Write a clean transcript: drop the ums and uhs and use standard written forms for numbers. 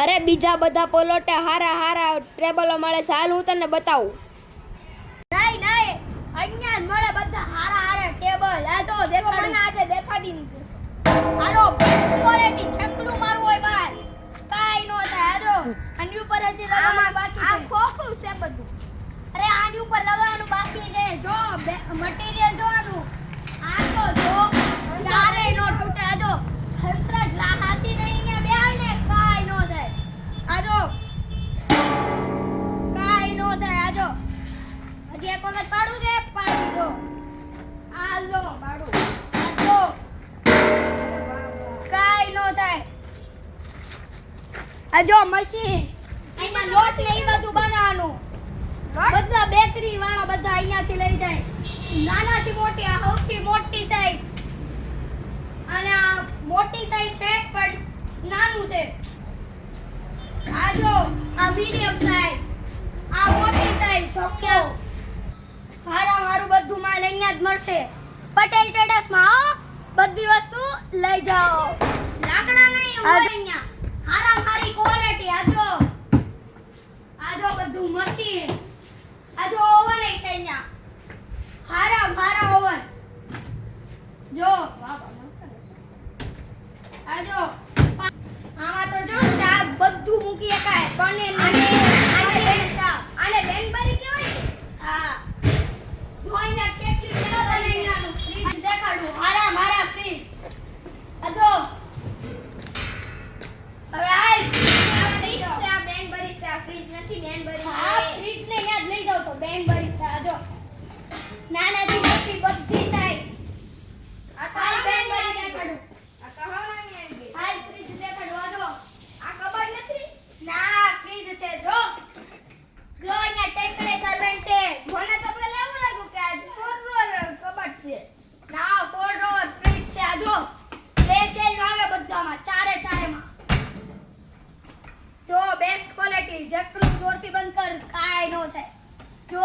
અરે બીજા બધા પોલોટે હારા હારા ટેબલો મળે છે, હાલ હું તને બતાવું. નહીં નહીં, અહીંયા જ મળે બધા હારા હારા ટેબલ. આ જો દેખો, મને આજે દેખાડી નથી. આનો બેસ્ટ ક્વોલિટી છકલું મારવું હોય બાર કાઈ નો થાય. આ જો આની ઉપર હજી લગાવવાનું બાકી છે. આ ખોખલું છે બધું. અરે આની ઉપર લગાવવાનું બાકી છે. જો મટીરીયલ જોવાનું. આ તો જો ક્યારે નો તૂટે. આ જો હંસરાજ હાથી નહીં ને બેહાડ ને કાઈ નો થાય. આ જો કાઈ નો થાય. આ જો હજી એક વખત પાડું છે, પાડી દો. આ લો પાડું. આ જો કાઈ નો થાય. આ જો મશીન, અહીંયા લોટ ને ઈ બધું બનાવવાનું. બધા બેકરી વાળા બધા અહીંયાથી લઈ જાય. નાનાથી મોટી, આ સૌથી મોટી સાઈઝ. અને આ મોટી સાઈઝ છે પણ નાનું છે. આ જો આ મીડિયમ સાઈઝ, આ મોટી સાઈઝ છોકરો. હારા મારું બધું માલ અહીંયા જ મળશે. પટેલ ટ્રેડર્સ માં આવો, બધી વસ્તુ લઈ જાઓ. લાકડા નહીં હોય અહીંયા. હારા મારી ક્વોલિટી. આ જો બધું મશીન. આ જો ઓવન છે અહીંયા. હારા મારા ઓવન જો. આ જો આમાં તો જો શાક બધું મૂકી શકાય. પનીર અને શાક. આને બેનબરી કહેવાય. હા, જોઈને કેટલી કિલો બનાવીનાનું ફ્રીજ દેખાડું. હારા મારા ફ્રીજ. આ જો હવે આ ફ્રીજ છે. આ બેનબરી છે. આ ફ્રીજ નથી બેનબરી. આ ફ્રીજ ને યાદ લઈ જાવ તો બેનબરી છે. આ જો નાનાથી મોટી બધી સાઈઝ. આ કાલ બેનબરી દેખાડું. આ કહાવાની આવી ગઈ. આ ફ્રીજ દેખાડું. આ જો આ કબાડ નથી. ના ફ્રીજ છે. જો જો અહીંયા ટેમ્પરેચર મેન્ટેન. મને તો આપણે લેવું લાગ્યું કે આ 4 ડ્રોઅર કબાડ છે. ના 4 ડ્રોઅર ફ્રીજ છે. આ જો સ્પેશિયલ આવે બધામાં, ચારે ચારેમાં. જો બેસ્ટ ક્વોલિટી. જકરું જોરથી બંધ કર, કાઈ નો થાય. જો